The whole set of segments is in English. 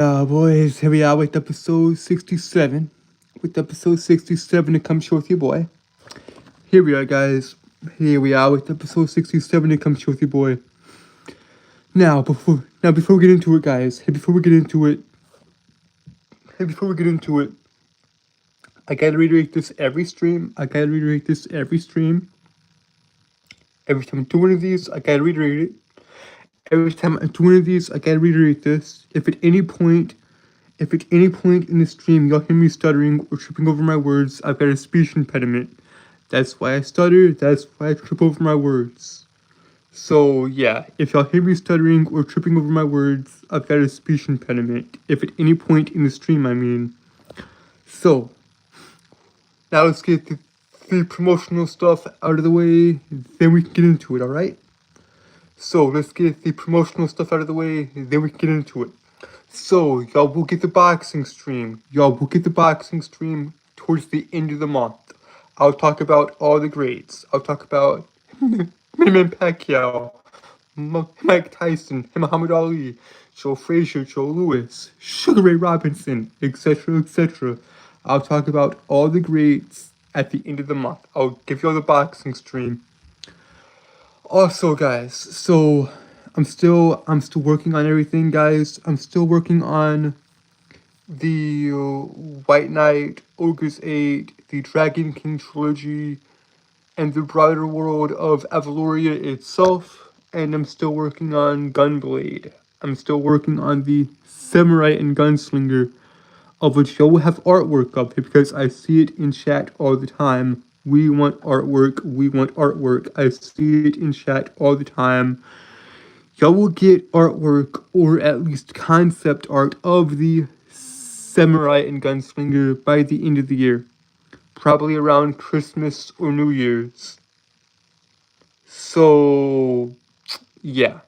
Boys, here we are with episode 67. With episode 67 to come short with your boy. Here we are, guys. Here we are with episode 67 to come short with your boy. Before we get into it, guys. Before we get into it, I gotta reiterate this every stream. Every time I do one of these, I gotta reiterate it. Every time I do one of these, I gotta reiterate this. If at any point in the stream y'all hear me stuttering or tripping over my words, I've got a speech impediment. That's why I stutter, that's why I trip over my words. So yeah, if y'all hear me stuttering or tripping over my words, I've got a speech impediment. If at any point in the stream, I mean. So, now let's get the promotional stuff out of the way, then we can get into it, alright? So, let's get the promotional stuff out of the way, then we can get into it. So, y'all will get the boxing stream. Towards the end of the month. I'll talk about all the greats. I'll talk about Manny Pacquiao, Mike Tyson, Muhammad Ali, Joe Frazier, Joe Louis, Sugar Ray Robinson, etc., etc. I'll talk about all the greats at the end of the month. I'll give y'all the boxing stream. Also, guys, so I'm still working on everything, guys. I'm still working on the White Knight, Ogre's 8, the Dragon King trilogy, and the broader world of Avaloria itself. And I'm still working on Gunblade. I'm still working on the Samurai and Gunslinger, of which y'all will have artwork up here because I see it in chat all the time. We want artwork. I see it in chat all the time. Y'all will get artwork, or at least concept art, of the Samurai and Gunslinger by the end of the year. Probably around Christmas or New Year's. So, yeah.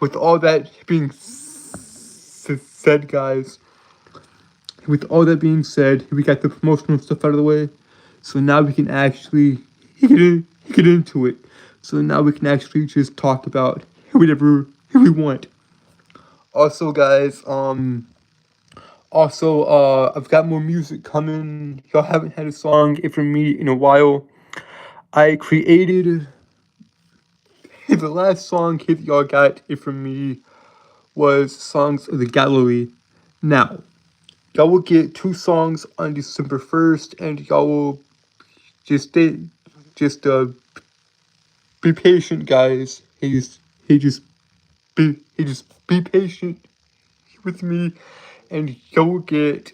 With all that being said, guys, we got the promotional stuff out of the way. So now we can actually get into it. So now we can actually just talk about whatever we want. Also, guys, I've got more music coming. Y'all haven't had a song from me in a while. I created the last song that y'all got from me was Songs of the Gallery. Now, y'all will get 2 songs on December 1st, and y'all will just be patient, guys. Just be patient with me, and y'all will get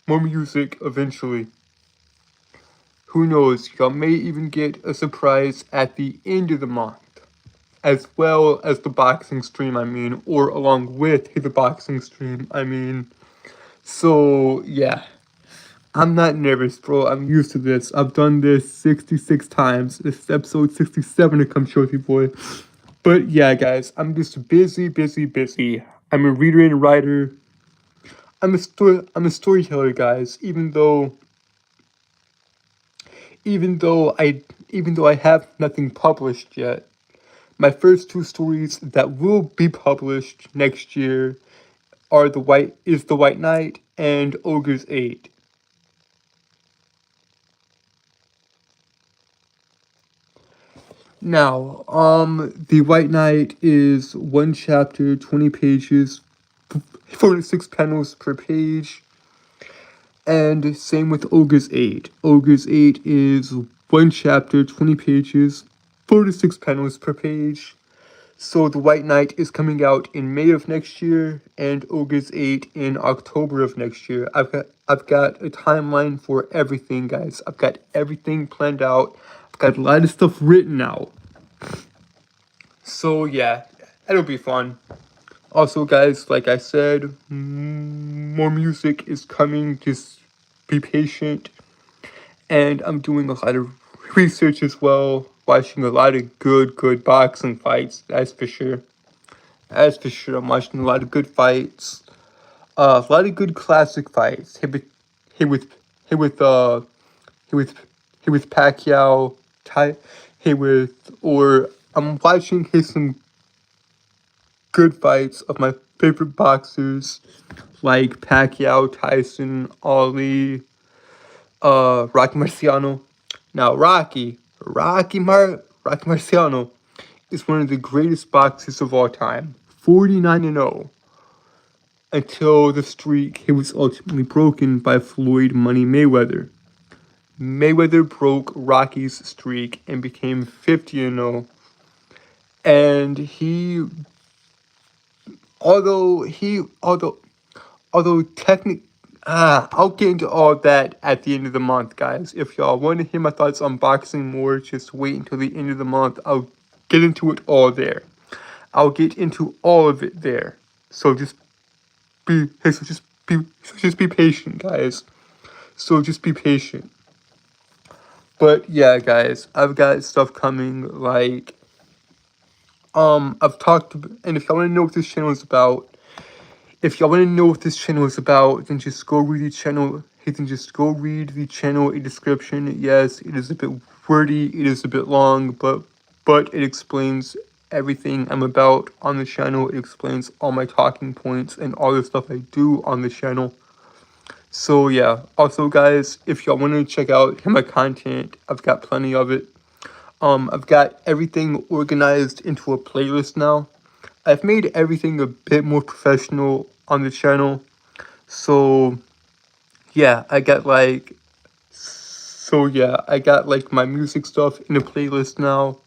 more music eventually. Who knows, y'all may even get a surprise at the end of the month, as well as the boxing stream, or along with the boxing stream, So, yeah. I'm not nervous, bro. I'm used to this. I've done this 66 times. This is episode 67 to come short, boy. But yeah, guys, I'm just busy. I'm a reader and writer. I'm a storyteller, guys. Even though I have nothing published yet. My first 2 stories that will be published next year are the White Knight and Ogre's 8. Now, the White Knight is 1 chapter, 20 pages, 46 panels per page. And same with Ogre's 8. Ogre's 8 is 1 chapter, 20 pages, 46 panels per page. So the White Knight is coming out in May of next year, and Ogre's 8 in October of next year. I've got a timeline for everything, guys. I've got everything planned out. I've got a lot of stuff written out. So yeah, it'll be fun. Also, guys, like I said, more music is coming. Just be patient. And I'm doing a lot of research as well. Watching a lot of good boxing fights. That's for sure. I'm watching a lot of good fights. A lot of good classic fights. Hit with Pacquiao. I'm watching some good fights of my favorite boxers like Pacquiao, Tyson, Ali, Rocky Marciano. Now Rocky Marciano is one of the greatest boxers of all time. 49-0. Until the streak it was ultimately broken by Floyd Money Mayweather. Mayweather broke Rocky's streak and became 50-0. And although technically, I'll get into all that at the end of the month, guys. If y'all want to hear my thoughts on boxing more, just wait until the end of the month. I'll get into it all there. I'll get into all of it there. So just be patient, guys. So just be patient. But yeah, guys, I've got stuff coming. Like, I've talked, and if y'all want to know what this channel is about, then just go read the channel. Then just go read the channel description. Yes, it is a bit wordy. It is a bit long, but it explains everything I'm about on the channel. It explains all my talking points and all the stuff I do on the channel. So yeah, also guys, if y'all want to check out my content, I've got plenty of it. I've got everything organized into a playlist now. I've made everything a bit more professional on the channel. So yeah, I got like my music stuff in a playlist now.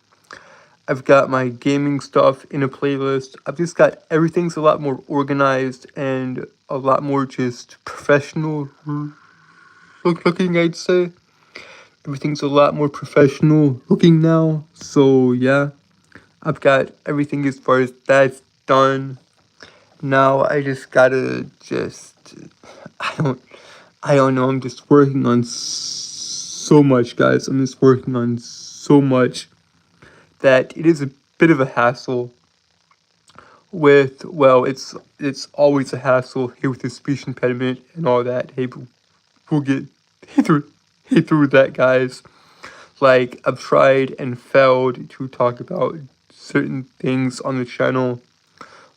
I've got my gaming stuff in a playlist. I've just got everything's a lot more organized and a lot more just professional looking, I'd say. Everything's a lot more professional looking now. So yeah, I've got everything as far as that's done. Now I just gotta I don't know, I'm just working on so much, guys. I'm just working on so much that it is a bit of a hassle with, well, it's always a hassle here with the speech impediment and all that. Hey, we'll get through that, guys. Like, I've tried and failed to talk about certain things on the channel,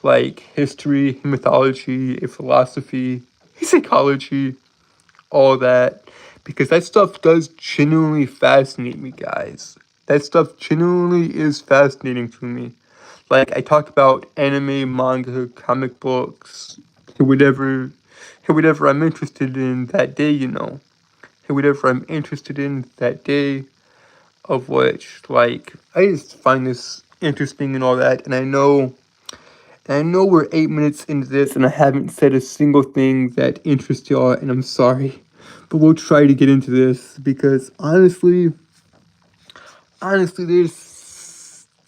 like history, mythology, philosophy, psychology, all that, because that stuff does genuinely fascinate me, guys. That stuff genuinely is fascinating to me. Like, I talk about anime, manga, comic books, whatever I'm interested in that day, whatever I'm interested in that day, of which, like, I just find this interesting and all that, and I know we're 8 minutes into this, and I haven't said a single thing that interests y'all, and I'm sorry. But we'll try to get into this, because honestly,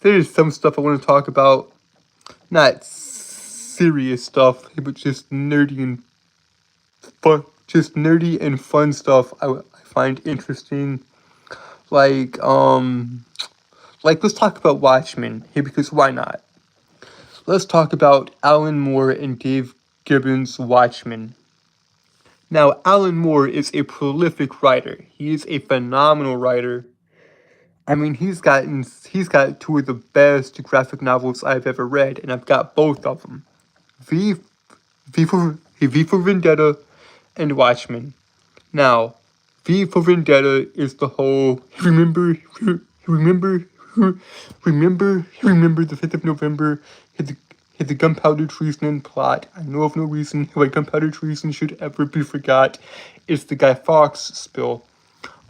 there's some stuff I want to talk about. Not serious stuff, but just nerdy and fun stuff I find interesting. Like, let's talk about Watchmen here, because why not? Let's talk about Alan Moore and Dave Gibbons' Watchmen. Now, Alan Moore is a prolific writer. He is a phenomenal writer. I mean, he's got two of the best graphic novels I've ever read, and I've got both of them. V for Vendetta and Watchmen. Now, V for Vendetta is the whole remember the 5th of November, hit the gunpowder treason plot. I know of no reason why gunpowder treason should ever be forgot. It's the Guy Fawkes spill,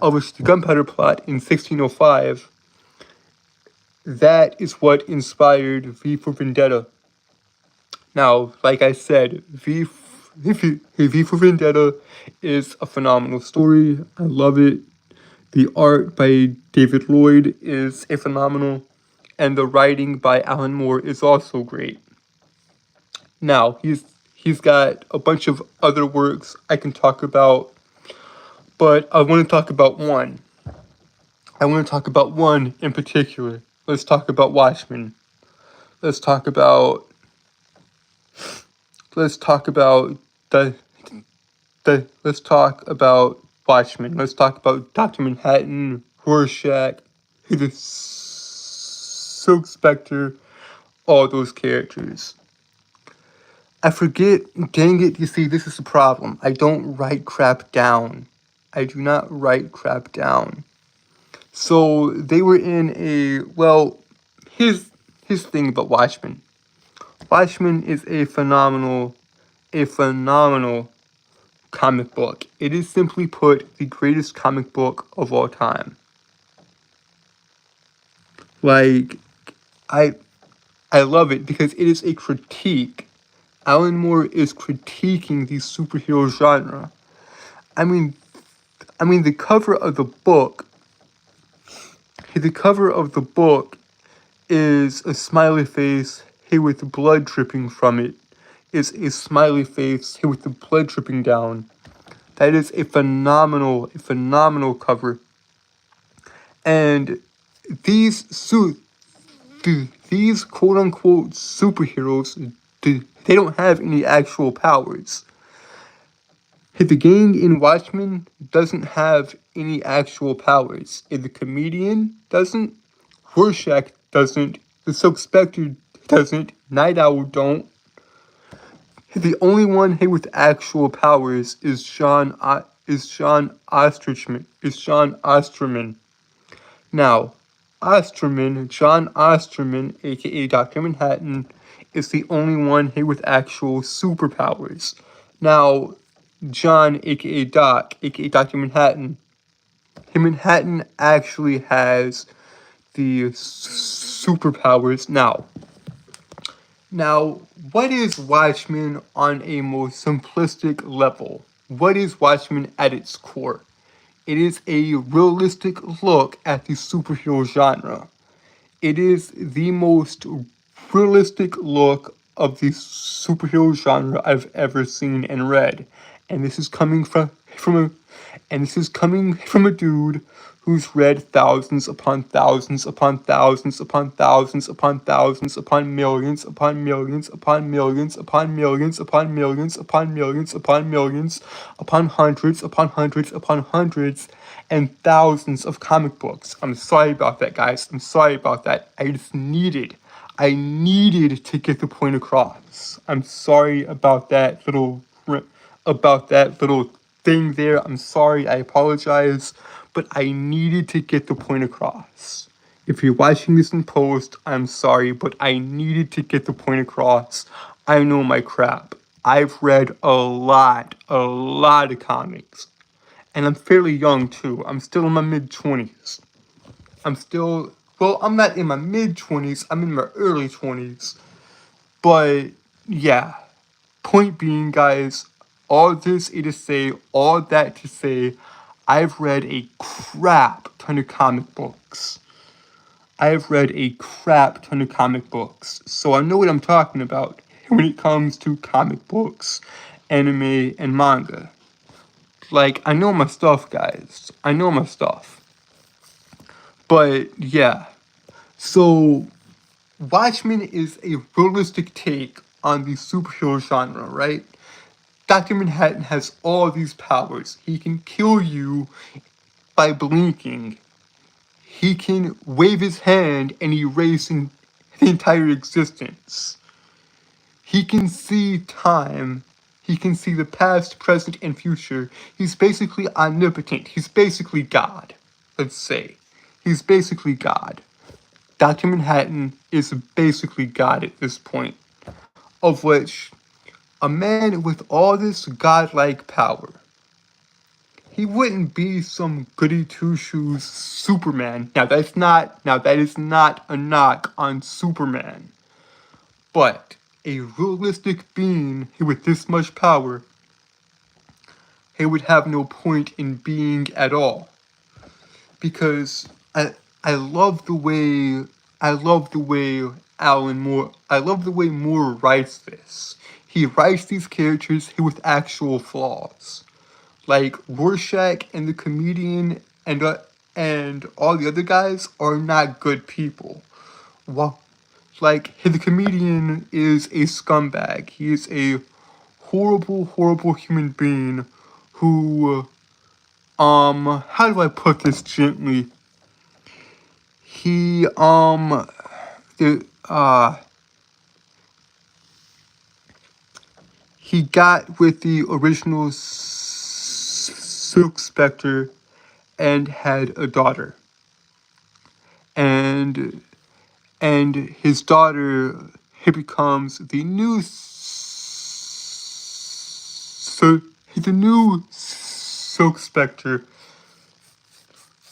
of which the gunpowder plot in 1605. That is what inspired V for Vendetta. Now, like I said, V for Vendetta is a phenomenal story. I love it. The art by David Lloyd is phenomenal, and the writing by Alan Moore is also great. Now, he's got a bunch of other works I can talk about, but I want to talk about one. I want to talk about one in particular. Let's talk about Watchmen. Let's talk about Watchmen. Let's talk about Dr. Manhattan, Rorschach, the Silk Spectre, all those characters. I forget, dang it, you see, this is the problem. I don't write crap down. I do not write crap down. So they were in a, well, here's the thing about Watchmen. Watchmen is a phenomenal comic book. It is simply put the greatest comic book of all time. Like, I I love it because it is a critique. Alan Moore is critiquing the superhero genre. I mean, the cover of the book. The cover of the book is a smiley face here with blood dripping from it. Is a smiley face here with the blood dripping down. That is a phenomenal cover. And these these quote unquote superheroes, they don't have any actual powers. The gang in Watchmen doesn't have any actual powers. The comedian doesn't. Rorschach doesn't. The Silk Spectre doesn't. Night Owl don't. The only one here with actual powers is John Osterman. Now, John Osterman, aka Dr. Manhattan, is the only one here with actual superpowers. Now, John, aka Doc, aka Dr. Manhattan, Manhattan actually has the superpowers. Now, what is Watchmen on a more simplistic level? What is Watchmen at its core? It is a realistic look at the superhero genre. It is the most realistic look of the superhero genre I've ever seen and read. And this is coming from a dude who's read thousands upon thousands upon thousands upon thousands upon thousands upon millions upon millions upon millions upon millions upon millions upon millions upon millions upon hundreds upon hundreds upon hundreds and thousands of comic books. I'm sorry about that, guys. I'm sorry about that. I needed to get the point across. I'm sorry about that little thing there. I'm sorry. I apologize, but I needed to get the point across. If you're watching this in post, I'm sorry, but I needed to get the point across. I know my crap. I've read a lot of comics. And I'm fairly young too. I'm still in my mid-20s. I'm not in my mid-20s, I'm in my early 20s. But yeah, point being, guys, all that to say, I've read a crap ton of comic books. So I know what I'm talking about when it comes to comic books, anime, and manga. Like, I know my stuff, guys. I know my stuff. But yeah, so Watchmen is a realistic take on the superhero genre, right? Dr. Manhattan has all these powers. He can kill you by blinking. He can wave his hand and erase the entire existence. He can see time. He can see the past, present, and future. He's basically omnipotent. He's basically God, let's say. He's basically God. Dr. Manhattan is basically God at this point, of which a man with all this godlike power, he wouldn't be some goody two-shoes Superman. Now that is not a knock on Superman. But a realistic being with this much power, he would have no point in being at all. Because I love the way Moore writes this. He writes these characters with actual flaws. Like Rorschach and the comedian and all the other guys are not good people. Well, like the comedian is a scumbag. He is a horrible human being who how do I put this gently? He the he got with the original Silk Spectre and had a daughter. And his daughter, he becomes the new Silk Spectre.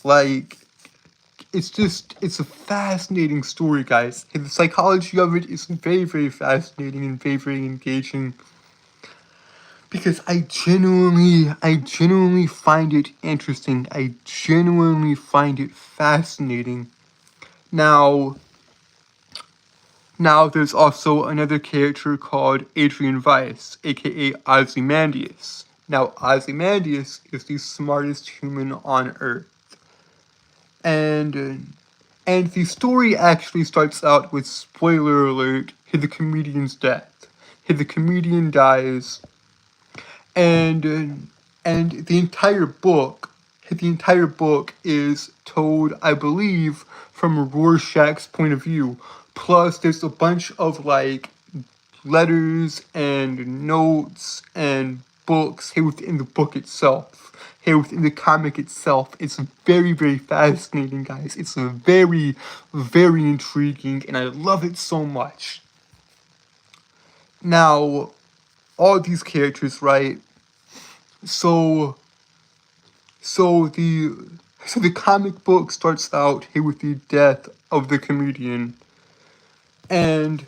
Like, it's a fascinating story, guys. And the psychology of it is very, very fascinating and very, very engaging. Because I genuinely find it interesting. I genuinely find it fascinating. Now there's also another character called Adrian Weiss, aka Ozymandias. Now, Ozymandias is the smartest human on Earth. And the story actually starts out with, spoiler alert, the comedian's death. The comedian dies, and the entire book is told, I believe, from Rorschach's point of view. Plus, there's a bunch of like letters and notes and books here within the book itself, here within the comic itself. It's very, very fascinating, guys. It's very, very intriguing, and I love it so much. Now, all these characters, right? So the comic book starts out here with the death of the comedian, and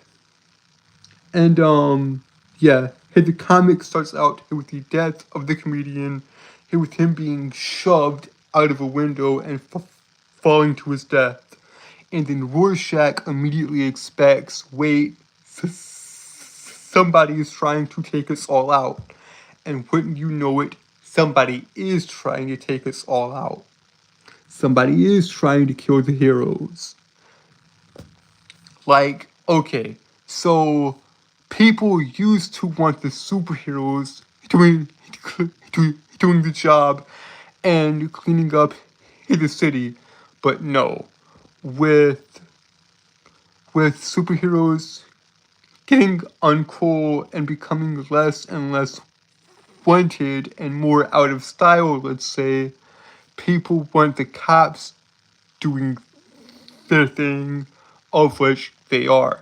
yeah, here the comic starts out here with the death of the comedian, here with him being shoved out of a window and falling to his death, and then Rorschach immediately expects, wait, somebody is trying to take us all out, and wouldn't you know it, somebody is trying to take us all out. Somebody is trying to kill the heroes. Like, okay, so people used to want the superheroes doing the job and cleaning up the city, but no, with superheroes getting uncool and becoming less and less wanted and more out of style, let's say, people want the cops doing their thing, of which they are.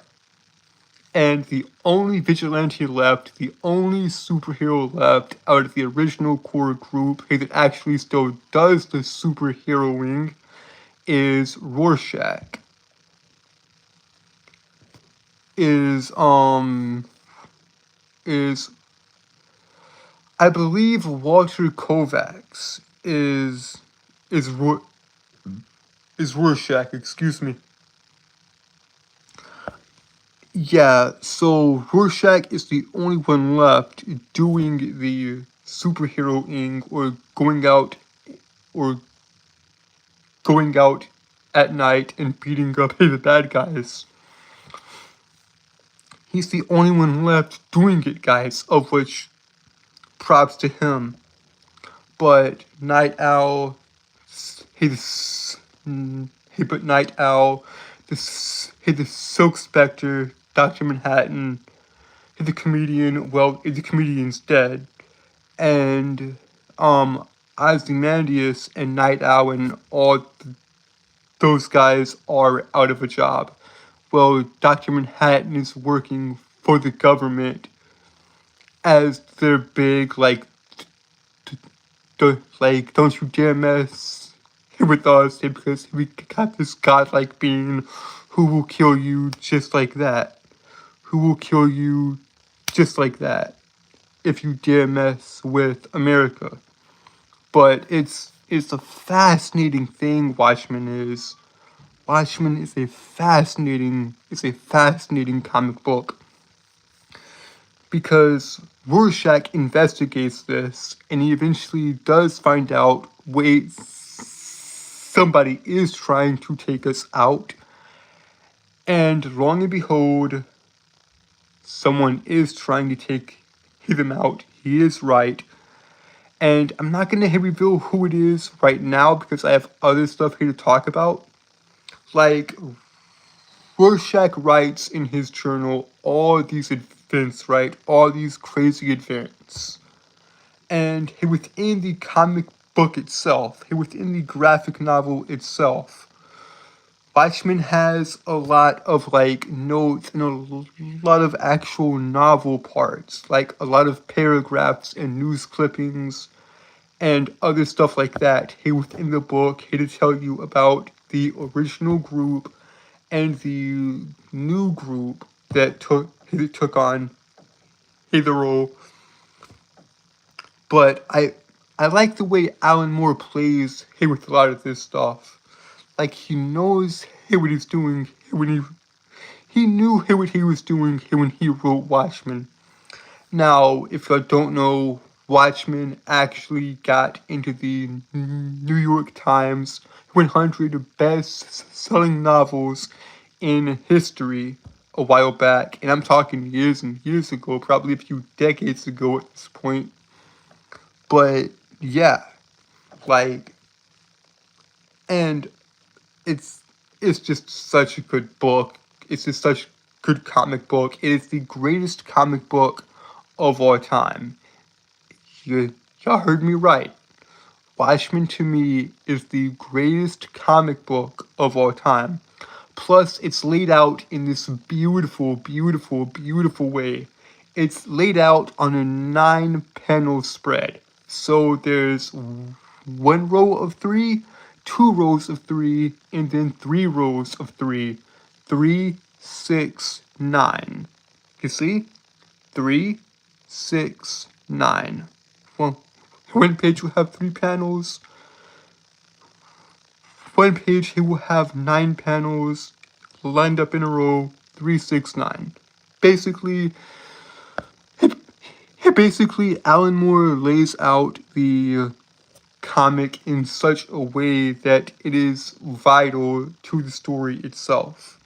And the only vigilante left, the only superhero left out of the original core group that actually still does the superheroing is Rorschach. Is I believe Walter Kovacs is Rorschach, excuse me. Yeah, so Rorschach is the only one left doing the superheroing or going out at night and beating up the bad guys. He's the only one left doing it, guys, of which props to him. But Night Owl, the Silk Spectre, Dr. Manhattan, the comedian, well, the comedian's dead. And Ozymandias and Night Owl and all those guys are out of a job. Well, Dr. Manhattan is working for the government as their big, like, don't you dare mess with us, because we got this godlike being who will kill you just like that. Who will kill you just like that if you dare mess with America. But it's a fascinating thing, Watchmen is. Watchmen is a fascinating comic book. Because Rorschach investigates this, and he eventually does find out, wait, somebody is trying to take us out. And long and behold, someone is trying to take them out. He is right. And I'm not going to reveal who it is right now because I have other stuff here to talk about. Like, Rorschach writes in his journal all these events, right? All these crazy events. And within the comic book itself, within the graphic novel itself, Watchmen has a lot of like notes and a lot of actual novel parts, like a lot of paragraphs and news clippings and other stuff like that. Here within the book, here to tell you about the original group and the new group that took on the role. But I like the way Alan Moore plays here with a lot of this stuff. Like he knows what he's doing when he knew what he was doing when he wrote Watchmen. Now, if you don't know, Watchmen actually got into the New York Times 100 best-selling novels in history a while back, and I'm talking years and years ago, probably a few decades ago at this point. But yeah, like, and it's just such a good book. It's just such a good comic book. It is the greatest comic book of all time. Y'all heard me right. Watchmen to me is the greatest comic book of all time. Plus, it's laid out in this beautiful, beautiful, beautiful way. It's laid out on a 9-panel spread. So there's 1 row of 3, 2 rows of 3, and then 3 rows of 3. 3, 6, 9. You see? 3, 6, 9. Well, one page will have 3 panels. One page he will have 9 panels lined up in a row. 3, 6, 9. Basically, Alan Moore lays out the comic in such a way that it is vital to the story itself.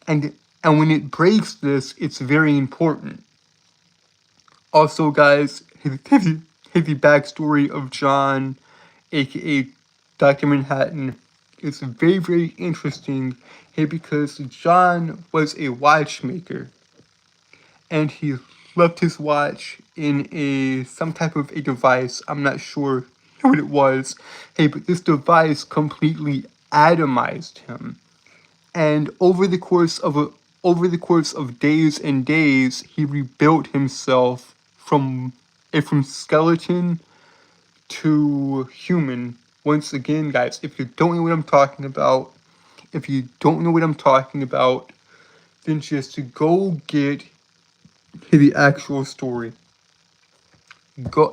And when it breaks this, it's very important. Also, guys, the backstory of John, aka Dr. Manhattan, is very, very interesting here because John was a watchmaker. And he left his watch in some type of a device. I'm not sure what it was. Hey, but this device completely atomized him. And over the course of days and days, he rebuilt himself from skeleton to human. Once again, guys, if you don't know what I'm talking about, then just to go get the actual story.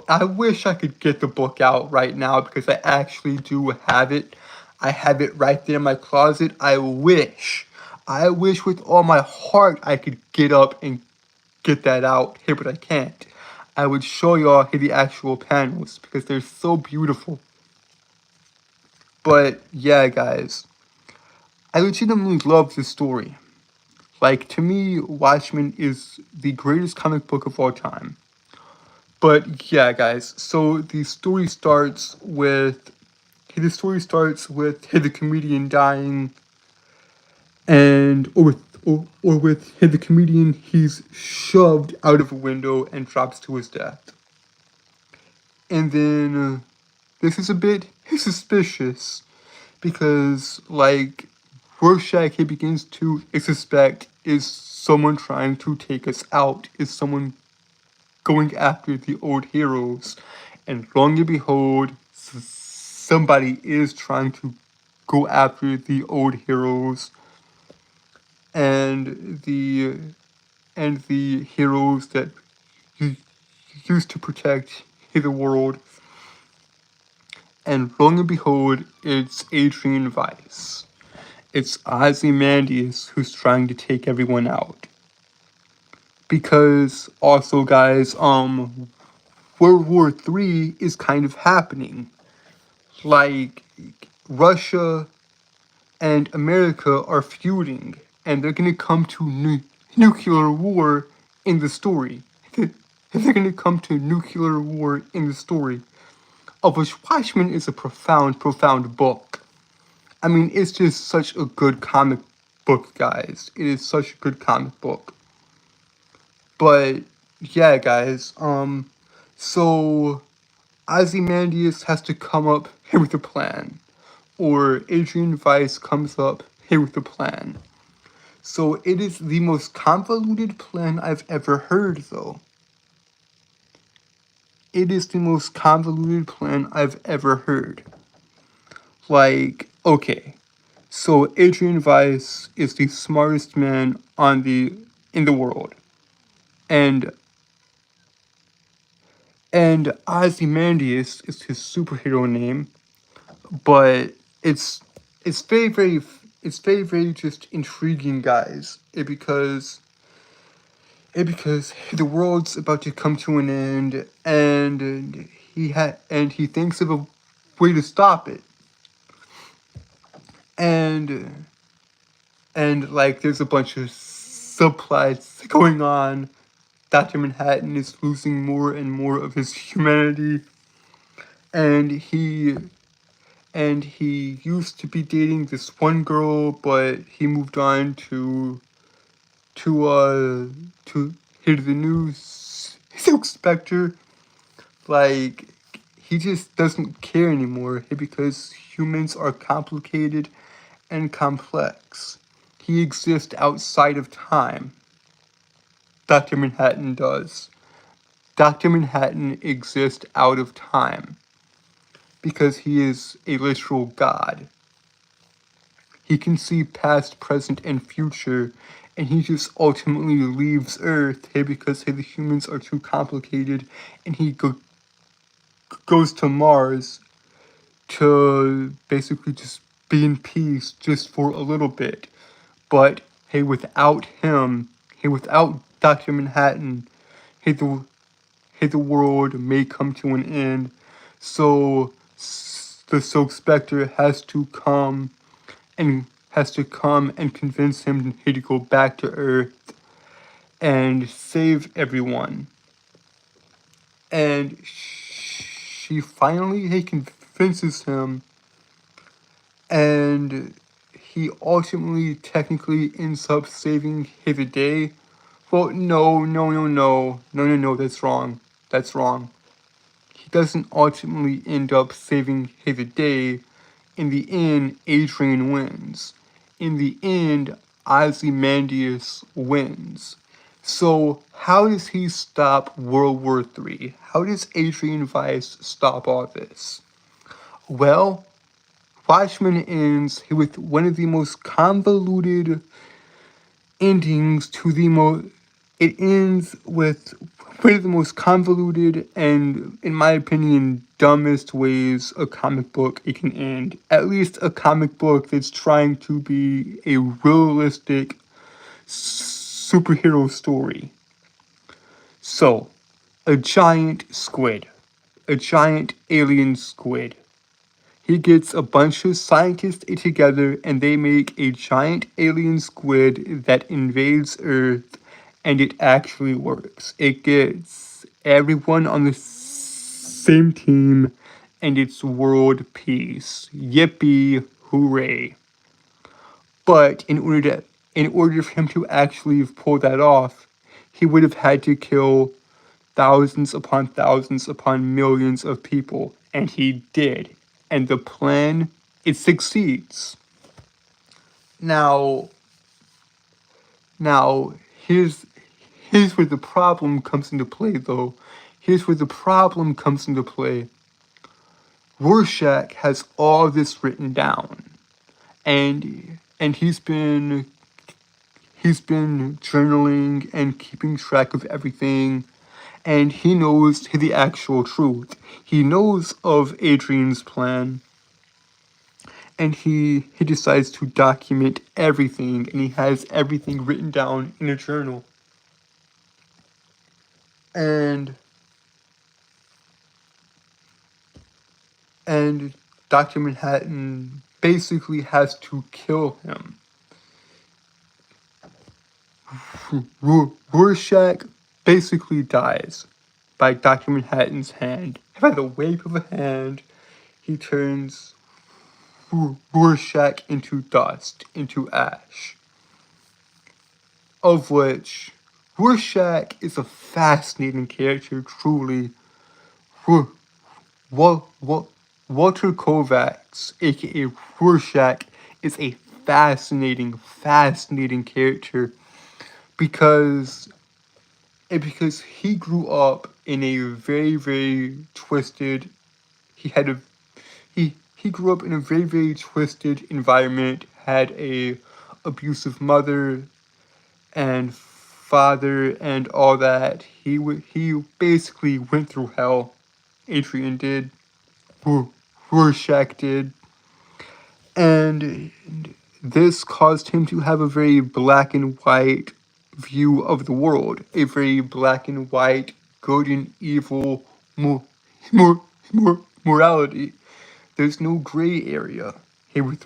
I wish I could get the book out right now because I actually do have it. I have it right there in my closet. I wish with all my heart I could get up and get that out here, but I can't. I would show y'all the actual panels because they're so beautiful. But yeah, guys, I legitimately love this story. Like, to me, Watchmen is the greatest comic book of all time. But yeah, guys, so the story starts with the comedian dying, and or with the comedian, he's shoved out of a window and drops to his death. And then this is a bit suspicious because, like, Rorschach, he begins to suspect, is someone trying to take us out? Is someone going after the old heroes? And lo and behold, somebody is trying to go after the old heroes and the heroes that used to protect the world. And lo and behold, it's Adrian Weiss. It's Ozymandias who's trying to take everyone out. Because also, guys, World War III is kind of happening. Like, Russia and America are feuding, and they're gonna come to nuclear war in the story. They're gonna come to nuclear war in the story. Of which Watchmen is a profound, profound book. I mean, it's just such a good comic book, guys. It is such a good comic book. But yeah, guys. So Ozymandias has to come up here with a plan, or Adrian Weiss comes up here with a plan. So it is the most convoluted plan I've ever heard, though. It is the most convoluted plan I've ever heard. Like, okay, so Adrian Weiss is the smartest man in the world, and Ozymandias is his superhero name, but it's it's very very it's very very just intriguing, guys. Because the world's about to come to an end, and he thinks of a way to stop it, and like there's a bunch of subplots going on. Dr. Manhattan is losing more and more of his humanity, and he used to be dating this one girl, but he moved on to hear the news. Silk Spectre, like, he just doesn't care anymore because humans are complicated and complex. He exists outside of time. Dr. Manhattan does. Dr. Manhattan exists out of time because he is a literal god. He can see past, present, and future, and he just ultimately leaves Earth here because the humans are too complicated, and he goes to Mars to basically just be in peace just for a little bit. But hey, without him, hey, without Dr. Manhattan, hey, the world may come to an end. So the Silk Spectre has to come and convince him to go back to Earth and save everyone. And she finally convinces him, and he ultimately technically ends up saving the day. Well, no, that's wrong. That's wrong. He doesn't ultimately end up saving the day. In the end, Adrian wins. In the end, Ozymandias wins. So, how does he stop World War III? How does Adrian Weiss stop all this? Well, Watchmen ends with one of the most convoluted endings to the most. It ends with one of the most convoluted and, in my opinion, dumbest ways a comic book it can end. At least a comic book that's trying to be a realistic superhero story. So, a giant squid. A giant alien squid. He gets a bunch of scientists together and they make a giant alien squid that invades Earth, and it actually works. It gets everyone on the same team and it's world peace. Yippee, hooray. But in order for him to actually pull that off, he would have had to kill thousands upon millions of people, and he did. And the plan, it succeeds. Now, now here's where the problem comes into play, though. Here's where the problem comes into play. Rorschach has all this written down, and he's been journaling and keeping track of everything, and he knows the actual truth. He knows of Adrian's plan, and he decides to document everything, and he has everything written down in a journal. And Dr. Manhattan basically has to kill him. Rorschach basically dies by Dr. Manhattan's hand. By the wave of a hand, he turns Rorschach into dust, into ash. Of which Rorschach is a fascinating character, truly. Ror- Wal- Wal- Walter Kovacs, aka Rorschach, is a fascinating character because because he grew up in a very twisted. He had a he grew up in a very twisted environment. Had a abusive mother and father and all that. He basically went through hell. Adrian did. Rorschach did. And this caused him to have a very black and white view of the world. A very black and white, good and evil morality. There's no gray area here with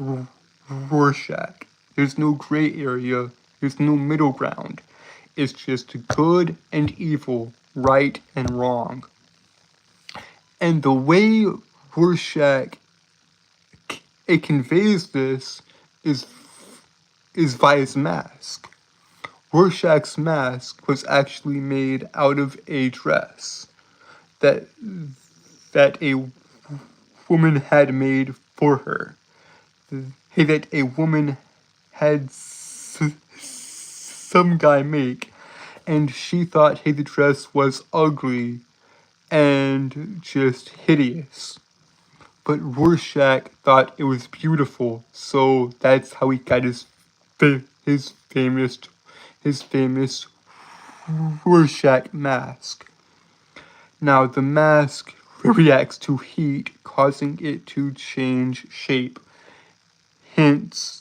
Rorschach. There's no gray area. There's no middle ground. It's just good and evil, right and wrong. And the way Rorschach it conveys this is via his mask. Rorschach's mask was actually made out of a dress that a woman had made for her. That a woman had some guy make, and she thought the dress was ugly and just hideous. But Rorschach thought it was beautiful, so that's how he got his famous Rorschach mask. Now the mask reacts to heat, causing it to change shape. Hint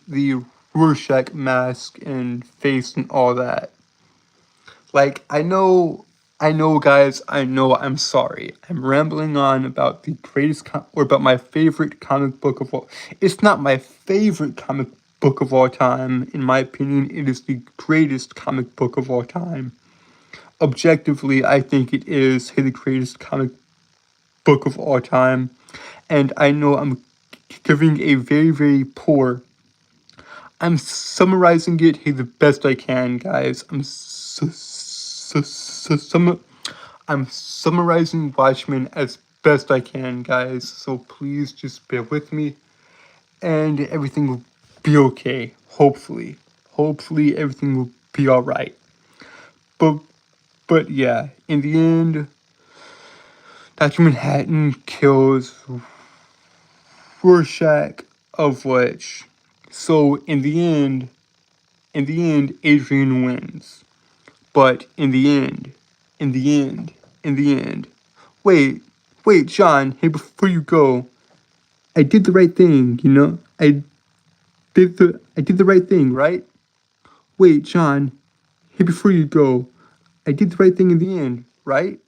the Rorschach mask and face and all that. Like, I know, guys, I'm sorry. I'm rambling on about the greatest, or about my favorite comic book of all. It's not my favorite comic book of all time. In my opinion, it is the greatest comic book of all time. Objectively, I think it is the greatest comic book of all time. And I know I'm giving a very poor. I'm summarizing it the best I can, guys. I'm summarizing Watchmen as best I can, guys. So please just bear with me, and everything will be okay. Hopefully, everything will be all right. But yeah, in the end, Dr. Manhattan kills Rorschach, of which. So in the end, Adrian wins. But in the end, wait, John, hey, before you go, I did the right thing, you know? I did the right thing, right? Wait, John, hey, before you go, I did the right thing in the end, right?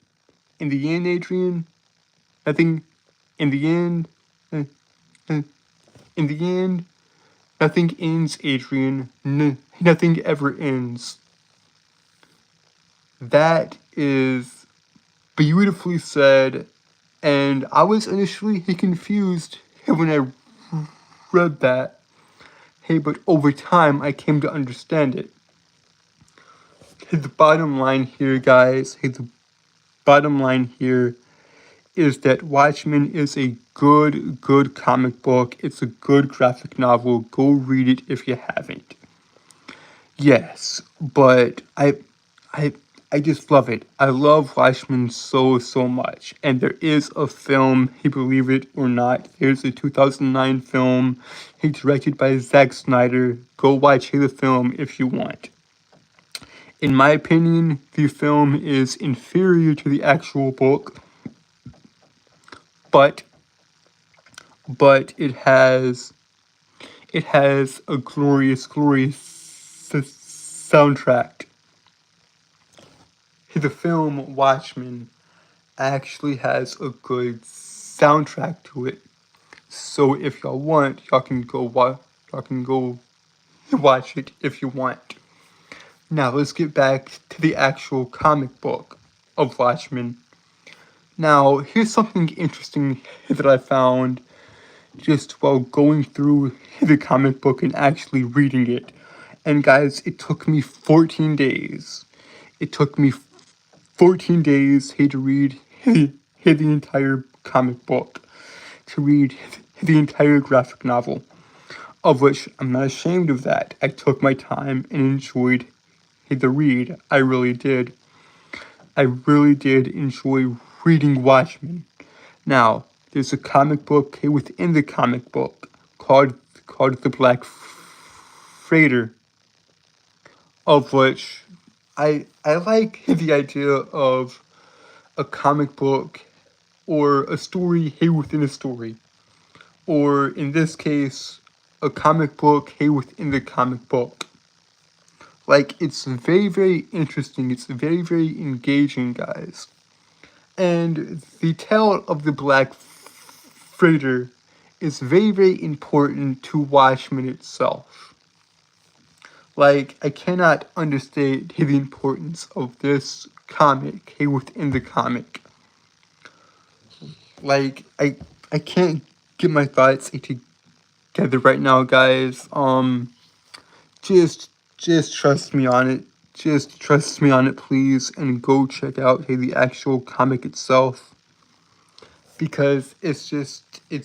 In the end, Adrian, nothing, in the end, uh, uh, in the end, nothing ends, Adrian. Nothing ever ends. That is beautifully said, and I was initially confused when I read that. Hey, but over time I came to understand it. Hey, the bottom line here, guys, the bottom line here is that Watchmen is a good comic book. It's a good graphic novel. Go read it if you haven't. Yes, but I I just love it. I love Watchmen so much. And there is a film, believe it or not, there's a 2009 film directed by Zack Snyder. Go watch the film if you want. In my opinion, the film is inferior to the actual book, but it has a glorious soundtrack. The film Watchmen actually has a good soundtrack to it. So if y'all want, y'all can go watch it if you want. Now let's get back to the actual comic book of Watchmen. Now here's something interesting that I found just while going through the comic book and actually reading it. And guys, it took me 14 days. It took me 14 days to read the entire comic book, to read the entire graphic novel, of which I'm not ashamed of that. I took my time and enjoyed the read. I really did. I really did enjoy reading Watchmen. Now, there's a comic book within the comic book called The Black Freighter, of which I like the idea of a comic book or a story within a story, or in this case, a comic book within the comic book. Like, it's very, very interesting. It's very, very engaging, guys. And the tale of the Black Freighter is very, very important to Watchmen itself. Like, I cannot understate the importance of this comic within the comic. Like, I can't get my thoughts together right now, guys. Just trust me on it. Just trust me on it, please, and go check out the actual comic itself. Because it's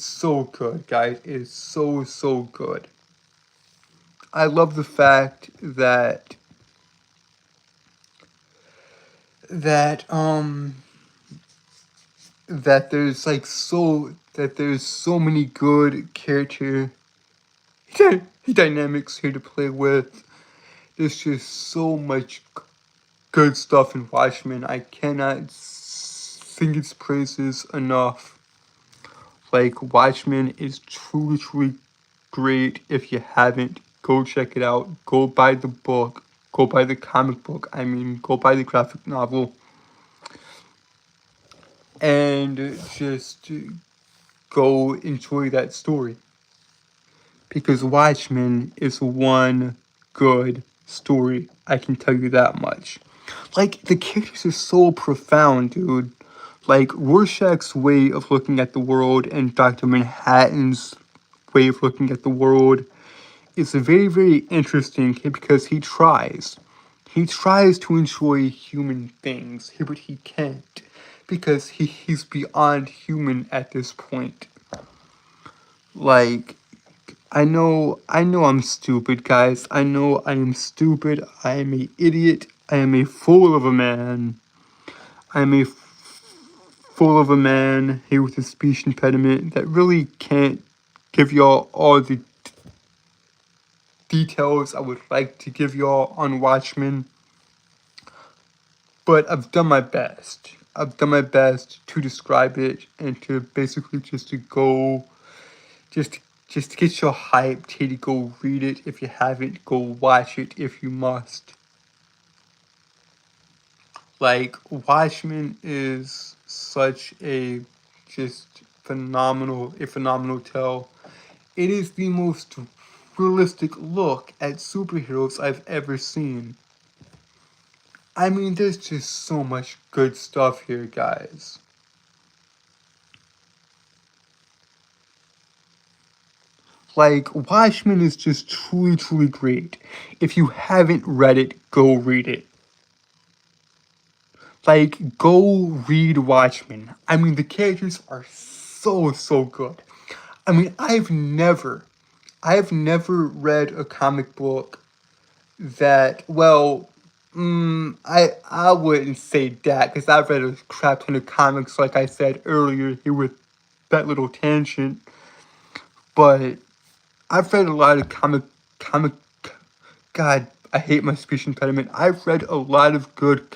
so good, guys. It's so, so good. I love the fact that that there's so many good character dynamics here to play with. There's just so much good stuff in Watchmen. I cannot sing its praises enough. Like, Watchmen is truly, truly great. If you haven't, go check it out. Go buy the book. Go buy the comic book. I mean, go buy the graphic novel. And just go enjoy that story. Because Watchmen is one good story. I can tell you that much. Like, the characters are so profound, dude. Like, Rorschach's way of looking at the world and Dr. Manhattan's way of looking at the world is very, very interesting because he tries. He tries to enjoy human things, but he can't. Because he's beyond human at this point. Like, I know I'm stupid, guys. I know I am stupid. I am an idiot. I am a fool of a man. I am a fool of a man here with a speech impediment that really can't give y'all all the details I would like to give y'all on Watchmen. But I've done my best. I've done my best to describe it and to basically just to get you hyped here to go read it. If you haven't, go watch it if you must. Like, Watchmen is such a just phenomenal tale. It is the most realistic look at superheroes I've ever seen. I mean, there's just so much good stuff here, guys. Like, Watchmen is just truly, truly great. If you haven't read it, go read it. Like, go read Watchmen. I mean, the characters are so, so good. I mean, I've never read a comic book that, well, I wouldn't say that, because I've read a crap ton of comics, like I said earlier here with that little tangent. But I've read a lot of God, I hate my speech impediment. I've read a lot of good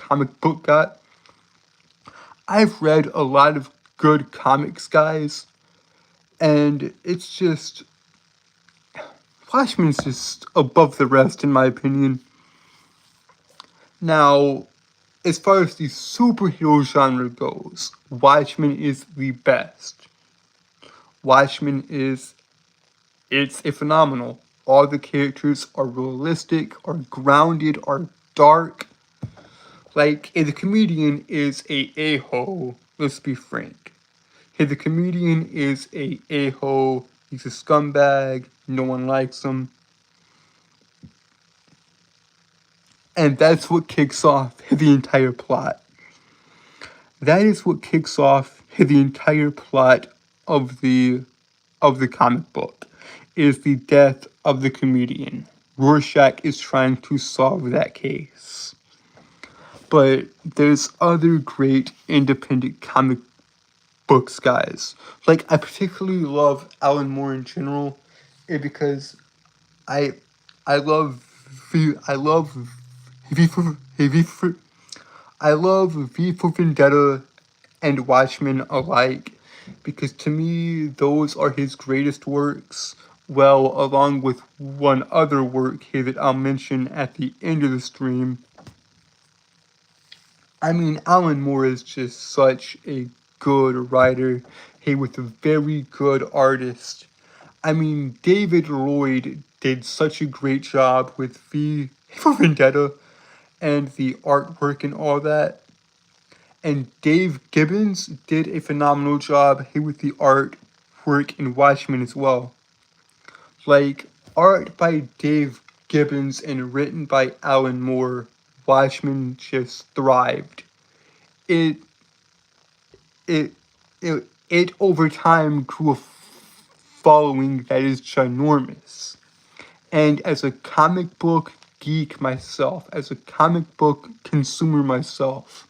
I've read a lot of good comics, guys. And it's just, Watchmen's just above the rest, in my opinion. Now, as far as the superhero genre goes, Watchmen is the best. Watchmen it's a phenomenal. All the characters are realistic, are grounded, are dark. Like, the comedian is a-hole, let's be frank. The comedian is a-hole, he's a scumbag, no one likes him. And that's what kicks off the entire plot. That is what kicks off the entire plot of the comic book, is the death of the comedian. Rorschach is trying to solve that case. But there's other great independent comic books, guys. Like, I particularly love Alan Moore in general, because I I love I love V for V for I love V for Vendetta and Watchmen alike, because to me those are his greatest works. Well, along with one other work here that I'll mention at the end of the stream. I mean, Alan Moore is just such a good writer. He was a very good artist. I mean, David Lloyd did such a great job with V for Vendetta and the artwork and all that. And Dave Gibbons did a phenomenal job here with the artwork in Watchmen as well. Like, art by Dave Gibbons and written by Alan Moore, Watchmen just thrived. It it it over time grew a following that is ginormous. And as a comic book geek myself, as a comic book consumer myself,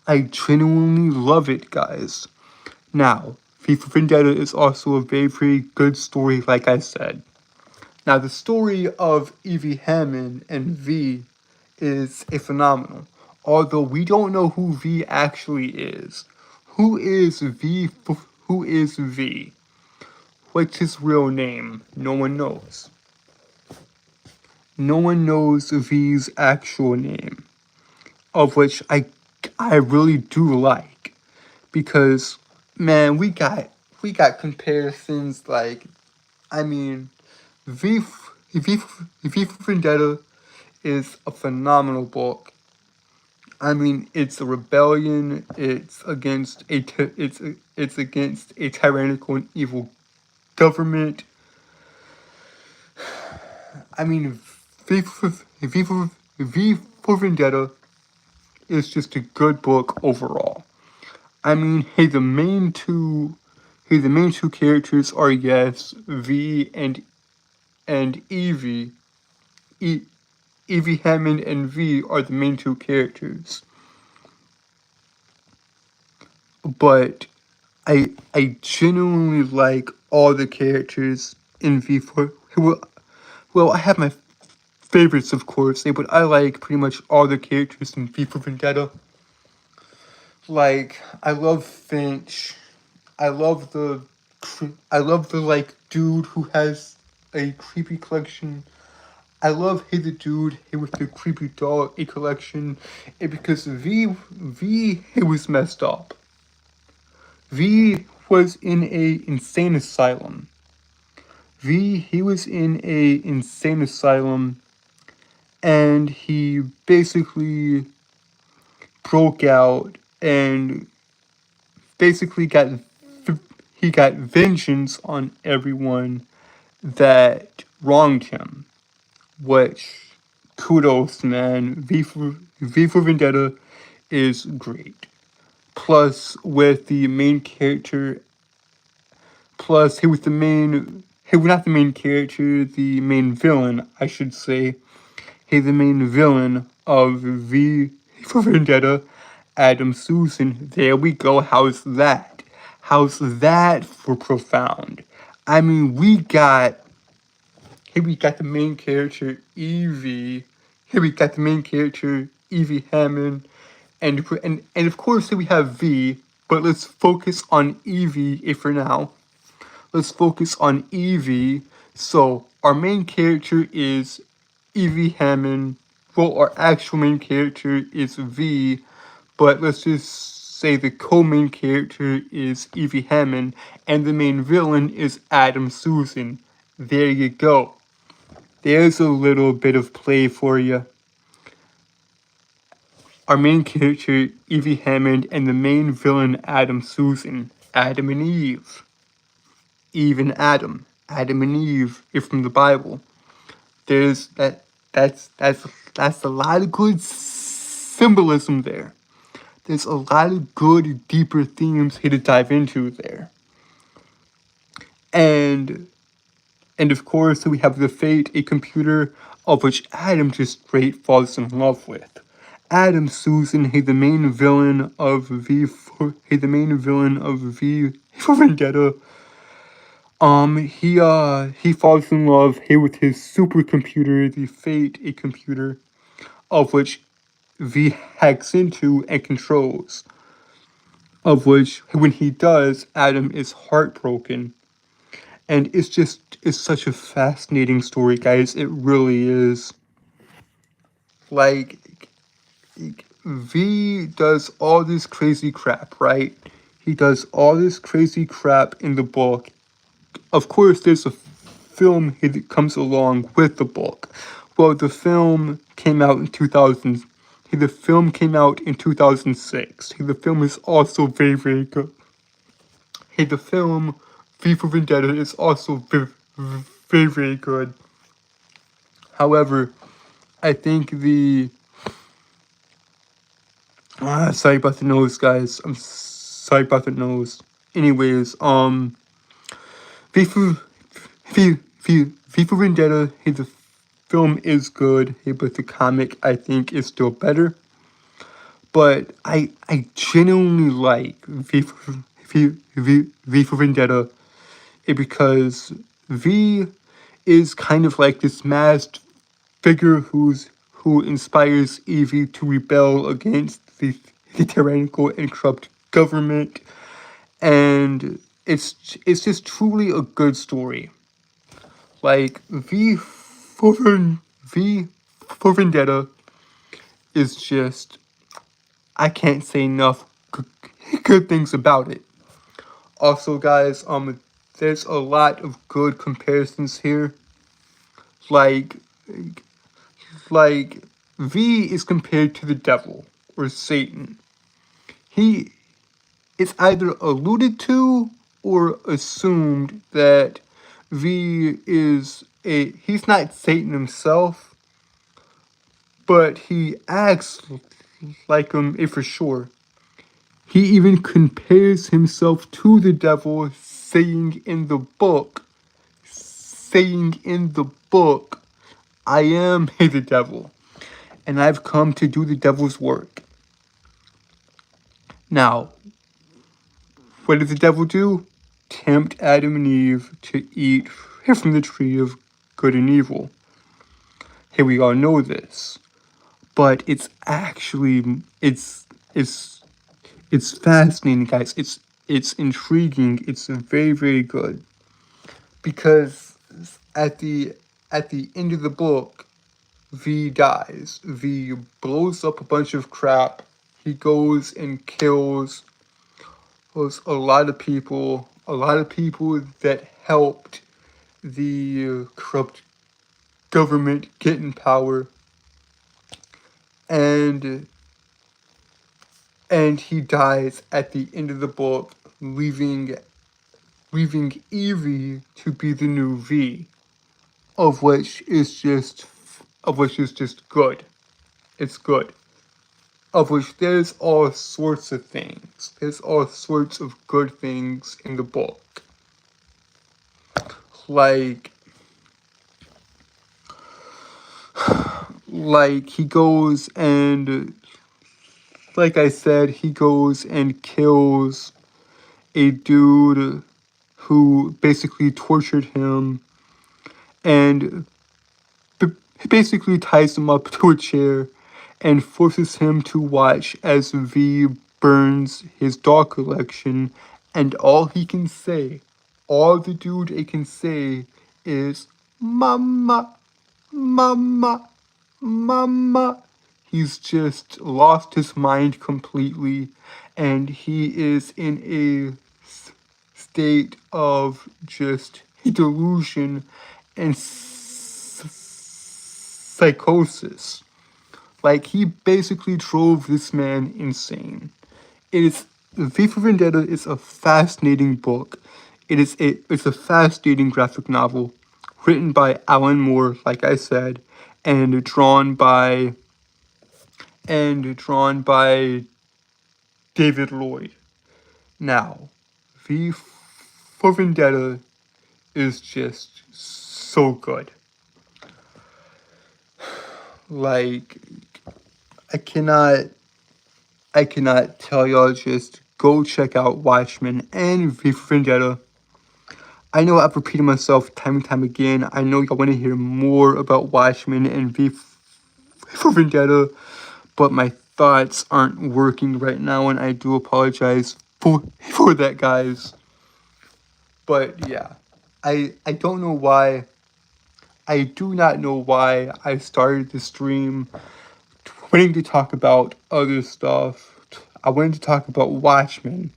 I genuinely love it, guys. Now, V for Vendetta is also a very, very good story, like I said. Now, the story of Evie Hammond and V is a phenomenal. Although we don't know who V actually is. Who is V? Who is V? What's his real name? No one knows. No one knows V's actual name, of which I really do like, because man, we got comparisons like, I mean, V for Vendetta is a phenomenal book. I mean, it's a rebellion. It's against it's against a tyrannical and evil government. I mean, V for Vendetta is just a good book overall. I mean, hey, the main two characters are, yes, V and Evie. Evie Hammond and V are the main two characters. But I genuinely like all the characters in V4. Well, I have my favorites, of course, but I like pretty much all the characters in V for Vendetta. Like, I love Finch. I love the like dude who has a creepy collection. I love the dude with the creepy doll a collection, because V was messed up. V was in a insane asylum. He was in a insane asylum, and he basically broke out and basically got vengeance on everyone that wronged him. Which, kudos, man. V for Vendetta is great. Plus, with the main character, he was not the main character, the main villain, I should say. He's the main villain of V for Vendetta, Adam Susan. There we go. How's that? How's that for profound? I mean, we got the main character Evie. Here we got the main character Evie Hammond, and of course here we have V. But let's focus on Evie for now. Let's focus on Evie. So our main character is Evie Hammond. Well, our actual main character is V, but let's just say the co-main character is Evie Hammond, and the main villain is Adam Susan. There you go. There's a little bit of play for you. Our main character, Evie Hammond, and the main villain, Adam Susan. Adam and Eve. Eve and Adam. Adam and Eve, if from the Bible. That's That's a lot of good symbolism there. There's a lot of good, deeper themes here to dive into there. And of course, we have the Fate, a computer of which Adam just straight falls in love with. Adam Susan, he's the main villain of V for Vendetta. He falls in love here with his supercomputer, the Fate, a computer of which V hacks into and controls. Of which, when he does, Adam is heartbroken. And it's such a fascinating story, guys. It really is. Like, V does all this crazy crap, right? He does all this crazy crap in the book. Of course, there's a film that comes along with the book. Well, the film came out in 2000. The film came out in 2006. The film is also very, very good. The film V for Vendetta is also very, very, very good. However, I think sorry about the nose, guys. I'm sorry about the nose. Anyways, V for Vendetta, the film is good, but the comic, I think, is still better. But I genuinely like V for Vendetta because V is kind of like this masked figure who inspires Evie to rebel against the tyrannical and corrupt government, and it's just truly a good story. Like V for Vendetta is just, I can't say enough good things about it. Also, guys, there's a lot of good comparisons here. Like V is compared to the devil or Satan. It's either alluded to or assumed that V is he's not Satan himself, but he acts like him for sure. He even compares himself to the devil, saying in the book, I am the devil, and I've come to do the devil's work. Now, what did the devil do? Tempt Adam and Eve to eat from the tree of good and evil. Here we all know this, but it's actually it's fascinating, guys. It's intriguing. It's very, very good because at the end of the book, V dies. V blows up a bunch of crap. He goes and kills a lot of people that helped the corrupt government get in power, and he dies at the end of the book, leaving Evie to be the new V, of which is just good. It's good. Of which there's all sorts of things. There's all sorts of good things in the book. Like he goes and, like I said, he goes and kills a dude who basically tortured him and basically ties him up to a chair and forces him to watch as V burns his doll collection, and all the dude can say is, Mama, Mama, Mama. He's just lost his mind completely, and he is in a state of just delusion and psychosis. Like, he basically drove this man insane. V for Vendetta is a fascinating book. It's a fascinating graphic novel written by Alan Moore, like I said, and drawn by David Lloyd. Now, V for Vendetta is just so good. Like, I cannot tell y'all, just go check out Watchmen and V for Vendetta. I know I've repeated myself time and time again. I know y'all want to hear more about Watchmen and V for Vendetta, but my thoughts aren't working right now, and I do apologize for that, guys. But yeah, I don't know why. I do not know why I started the stream wanting to talk about other stuff. I wanted to talk about Watchmen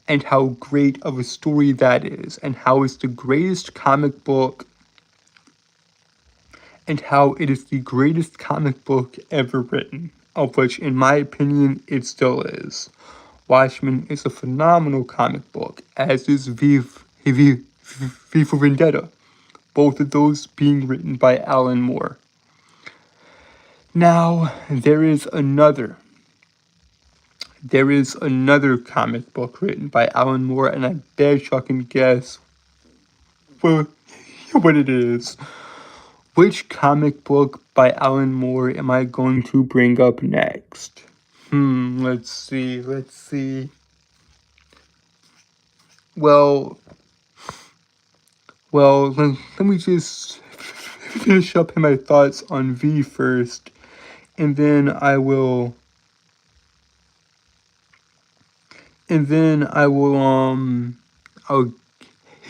and how great of a story that is, and how it's the greatest comic book, and how it is the greatest comic book ever written, of which, in my opinion, it still is. Watchmen is a phenomenal comic book, as is V for Vendetta, both of those being written by Alan Moore. Now, there is another comic book written by Alan Moore, and I bet y'all can guess what it is. Which comic book by Alan Moore am I going to bring up next? Let's see. Well, let me just finish up my thoughts on V first, and then I'll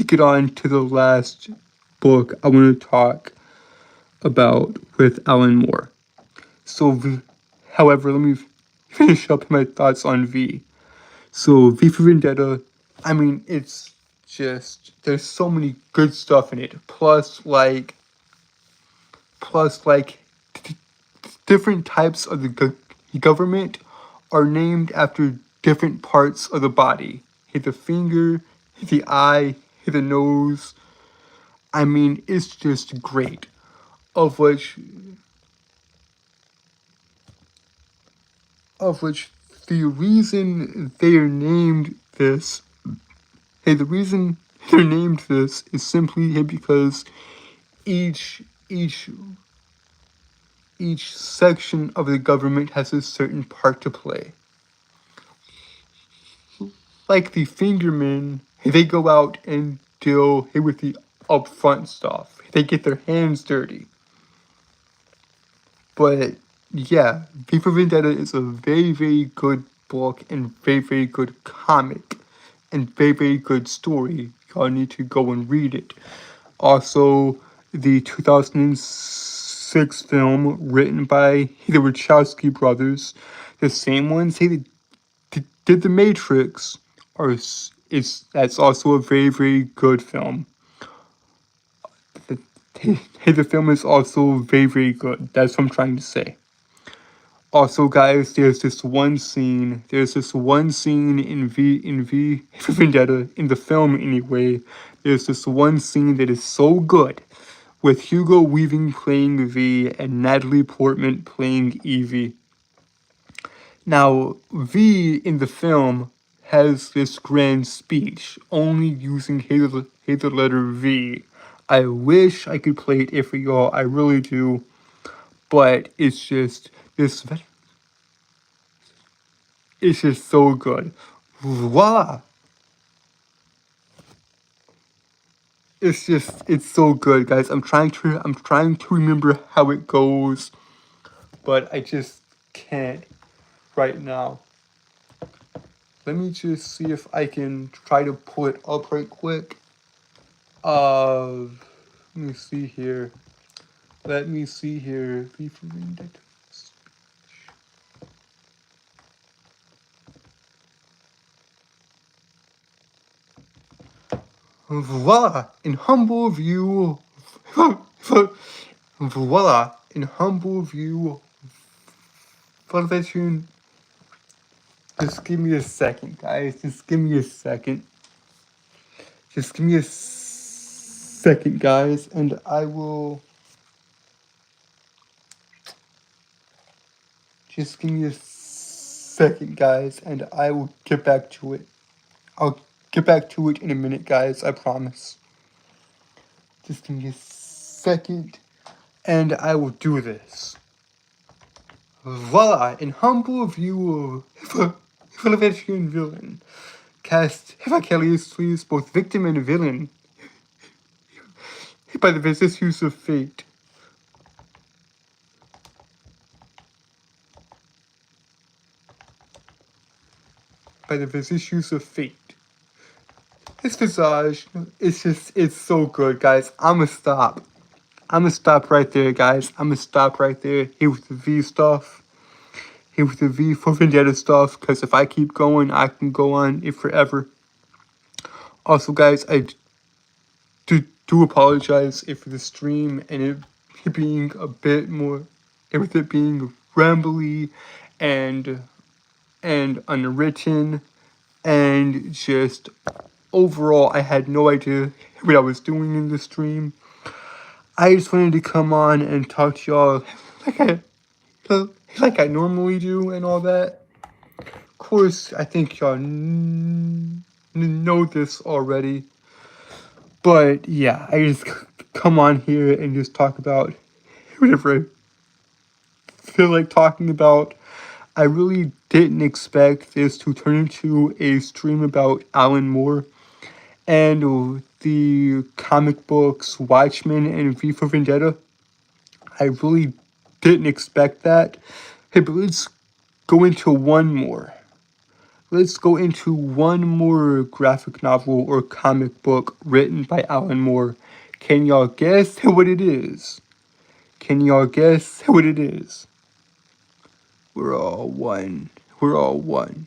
get on to the last book I want to talk about with Alan Moore. So, however, let me finish up my thoughts on V. So, V for Vendetta, I mean, it's just, there's so many good stuff in it. Plus, different types of the government are named after different parts of the body. Hit the finger, hit the eye, hit the nose. I mean, it's just great. Of which the reason they're named this is simply because each section of the government has a certain part to play. Like the fingermen, they go out and deal with the upfront stuff. They get their hands dirty. But yeah, V for Vendetta is a very, very good book and very, very good comic and very, very good story. Y'all need to go and read it. Also, the 2006 film written by the Wachowski brothers, the same ones who did The Matrix, that's also a very, very good film. The film is also very, very good. That's what I'm trying to say. Also, guys, there's this one scene in V for Vendetta, in the film anyway. There's this one scene that is so good, with Hugo Weaving playing V and Natalie Portman playing Evie. Now, V in the film has this grand speech, only using the letter V. I wish I could play it for y'all, I really do, but it's just so good. Voila! It's so good, guys. I'm trying to remember how it goes, but I just can't right now. Let me just see if I can try to pull it up right quick. Let me see here. V for Vendetta. Voila! In humble view. Voila! In humble view. Veteran. Just give me a second, guys. Just give me a second. Guys, and I will Just give me a second, guys, and I will get back to it. I'll get back to it in a minute, guys, I promise. Just give me a second, and I will do this. Voila, an humble view of a veteran villain. Cast vicariously as both victim and villain by the vicissitudes of fate. By the vicissitudes of fate. This visage, it's so good, guys. I'ma stop right there, guys. I'ma stop right there. Here with the V stuff. Here with the V for Vendetta stuff, because if I keep going, I can go on it forever. Also, guys, I do apologize if the stream and it being a bit more, with it being rambly and unwritten, and just overall, I had no idea what I was doing in the stream. I just wanted to come on and talk to y'all like I normally do and all that. Of course, I think y'all know this already. But yeah, I just come on here and just talk about whatever I feel like talking about. I really didn't expect this to turn into a stream about Alan Moore and the comic books Watchmen and V for Vendetta. I really didn't expect that. Hey, but let's go into one more. Let's go into one more graphic novel or comic book written by Alan Moore. Can y'all guess what it is? Can y'all guess what it is? We're all one. We're all one.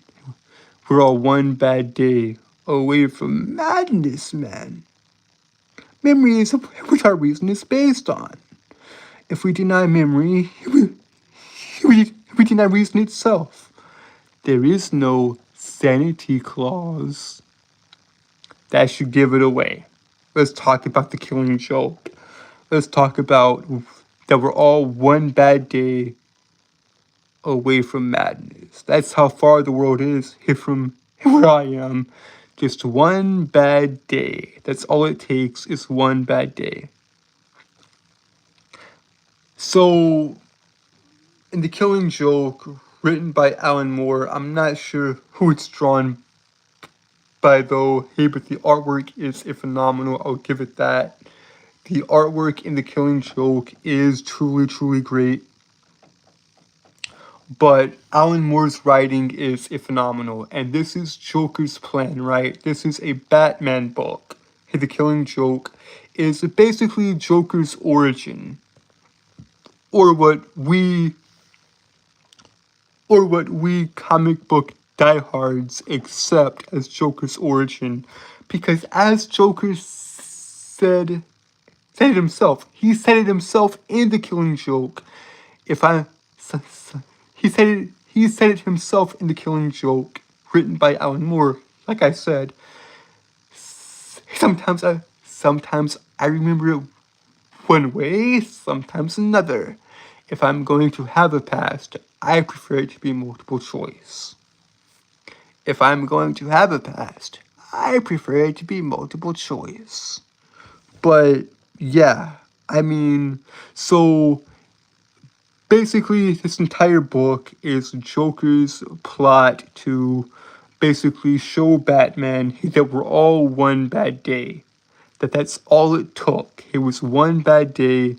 We're all one bad day away from madness, man. Memory is what our reason is based on. If we deny memory, we deny reason itself. There is no sanity clause. That should give it away. Let's talk about the Killing Joke. Let's talk about that we're all one bad day away from madness. That's how far the world is here from where I am. Just one bad day. That's all it takes is one bad day. So, in The Killing Joke, written by Alan Moore, I'm not sure who it's drawn by though. Hey, but the artwork is phenomenal. I'll give it that. The artwork in The Killing Joke is truly, truly great. But Alan Moore's writing is phenomenal. And this is Joker's plan, right? This is a Batman book. Hey, The Killing Joke is basically Joker's origin. Or what we comic book diehards accept as Joker's origin. Because as Joker said it himself. He said it himself in The Killing Joke. He said it himself in The Killing Joke, written by Alan Moore. Like I said, sometimes I remember it one way, sometimes another. If I'm going to have a past, I prefer it to be multiple choice. If I'm going to have a past, I prefer it to be multiple choice. But yeah, I mean, so basically this entire book is Joker's plot to basically show Batman that we're all one bad day. That's all it took. It was one bad day,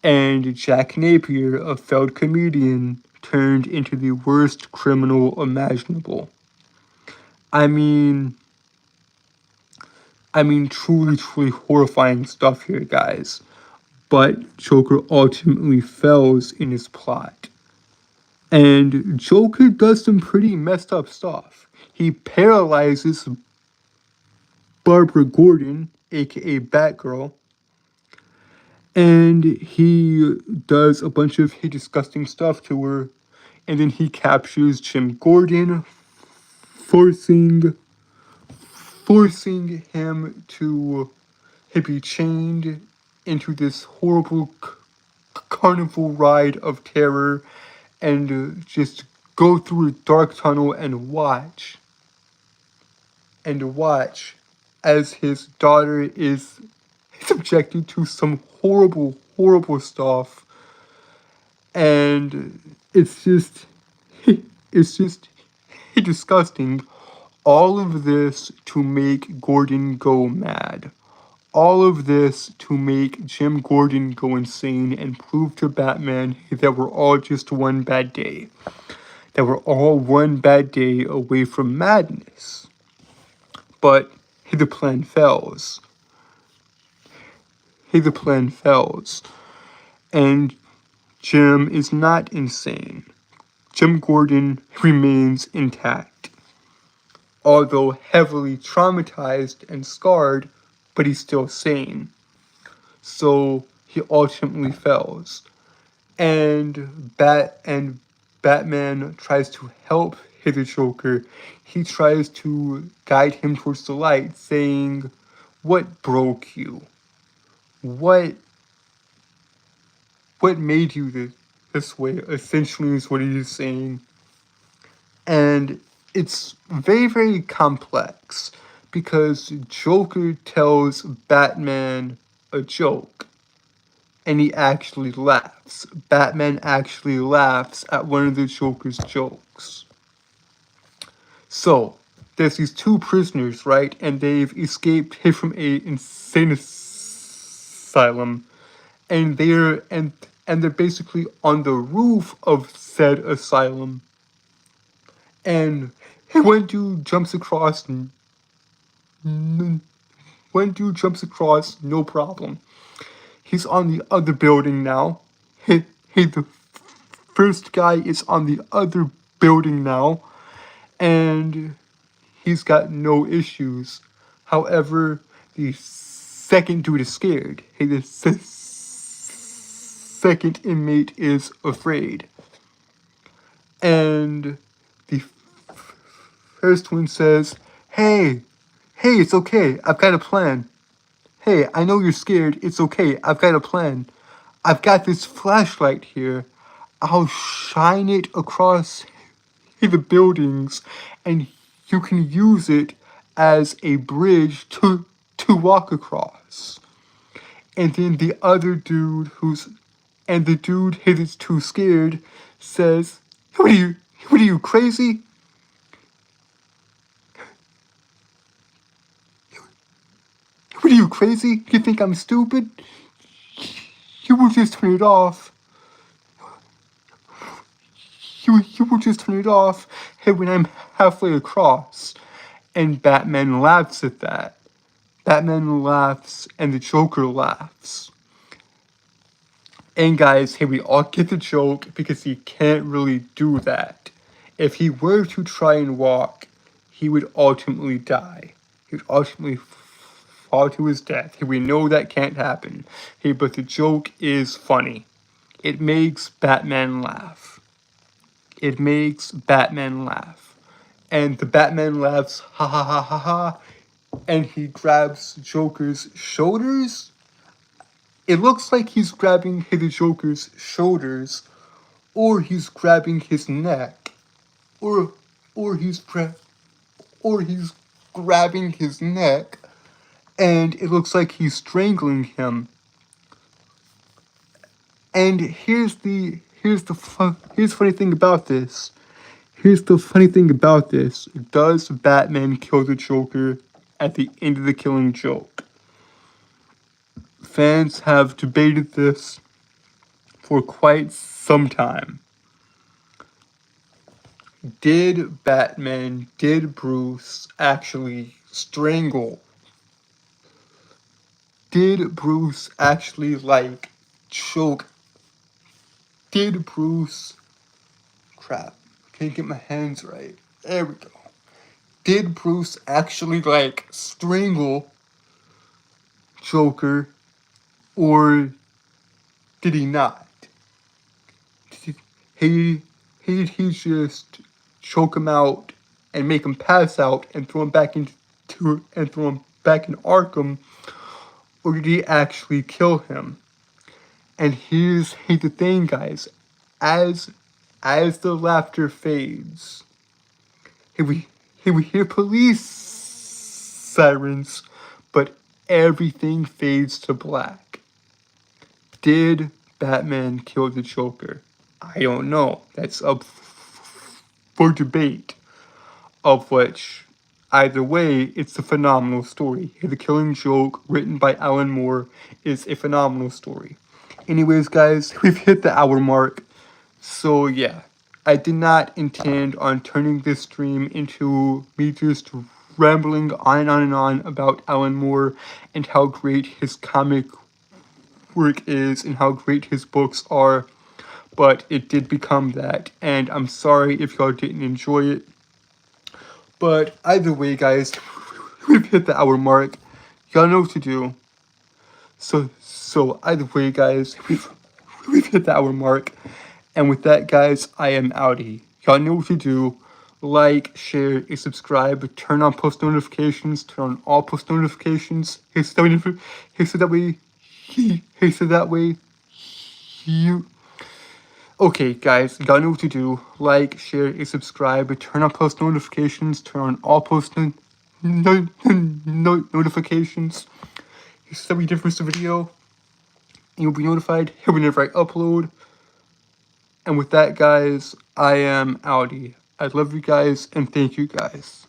and Jack Napier, a failed comedian, turned into the worst criminal imaginable. I mean, truly, truly horrifying stuff here, guys. But Joker ultimately fails in his plot. And Joker does some pretty messed up stuff. He paralyzes Barbara Gordon, aka Batgirl, and he does a bunch of disgusting stuff to her. And then he captures Jim Gordon, forcing him to be chained into this horrible carnival ride of terror and just go through a dark tunnel and watch as his daughter is subjected to some horrible, horrible stuff. And it's just, it's just disgusting. All of this to make Gordon go mad. All of this to make Jim Gordon go insane and prove to Batman that we're all just one bad day. That we're all one bad day away from madness. But the plan fails. The plan fails. And Jim is not insane. Jim Gordon remains intact. Although heavily traumatized and scarred, but he's still sane. So he ultimately fails. And Batman tries to help the Joker. He tries to guide him towards the light, saying, "What broke you? What made you this way?" Essentially is what he's saying. And it's very, very complex because Joker tells Batman a joke and he actually laughs. Batman actually laughs at one of the Joker's jokes. So, there's these two prisoners, right? And they've escaped from a insane asylum. And they're basically on the roof of said asylum. And one dude jumps across, no problem. He's on the other building now. The first guy is on the other building now, and he's got no issues. However, the second dude is scared. The second inmate is afraid. And the first one says, hey, it's okay, I've got a plan. Hey, I know you're scared, it's okay, I've got a plan. I've got this flashlight here. I'll shine it across the buildings, and you can use it as a bridge to walk across. And then the other dude the dude who is too scared says, What are you, crazy? What are you, crazy? You think I'm stupid? You will just turn it off. You will just turn it off when I'm halfway across. And Batman laughs at that. Batman laughs and the Joker laughs. And guys, we all get the joke because he can't really do that. If he were to try and walk, he would ultimately die. He would ultimately fall to his death. We know that can't happen. But the joke is funny. It makes Batman laugh. It makes Batman laugh. And the Batman laughs, ha ha ha ha ha, and he grabs Joker's shoulders. It looks like he's grabbing the Joker's shoulders, or he's grabbing his neck, or he's grabbing his neck, and it looks like he's strangling him. And here's the funny thing about this. Does Batman kill the Joker at the end of the Killing Joke? Fans have debated this for quite some time. Did Bruce actually strangle? Did Bruce actually, choke? Did Bruce... Crap, can't get my hands right. There we go. Did Bruce actually, strangle Joker? Or did he not? Did he just choke him out and make him pass out and throw him back in Arkham? Or did he actually kill him? And here's the thing, guys. As as the laughter fades, we hear police sirens, but everything fades to black. Did Batman kill the Joker? I don't know. That's up for debate, of which, either way, it's a phenomenal story. The Killing Joke, written by Alan Moore, is a phenomenal story. Anyways, guys, we've hit the hour mark. So, yeah, I did not intend on turning this stream into me just rambling on and on and on about Alan Moore and how great his comic work is and how great his books are. But it did become that, and I'm sorry if y'all didn't enjoy it. But either way, guys, we've hit the hour mark. Y'all know what to do. So either way, guys, we've hit the hour mark. And with that, guys, I am outie. Y'all know what to do. Like, share, and subscribe. Turn on post notifications. Turn on all post notifications. Hey, so that way, you. Okay, guys, y'all know what to do. Like, share, and subscribe. Turn on post notifications. Turn on all post notifications. So that we difference the video, and you'll be notified whenever I upload. And with that, guys, I am outie. I love you guys, and thank you guys.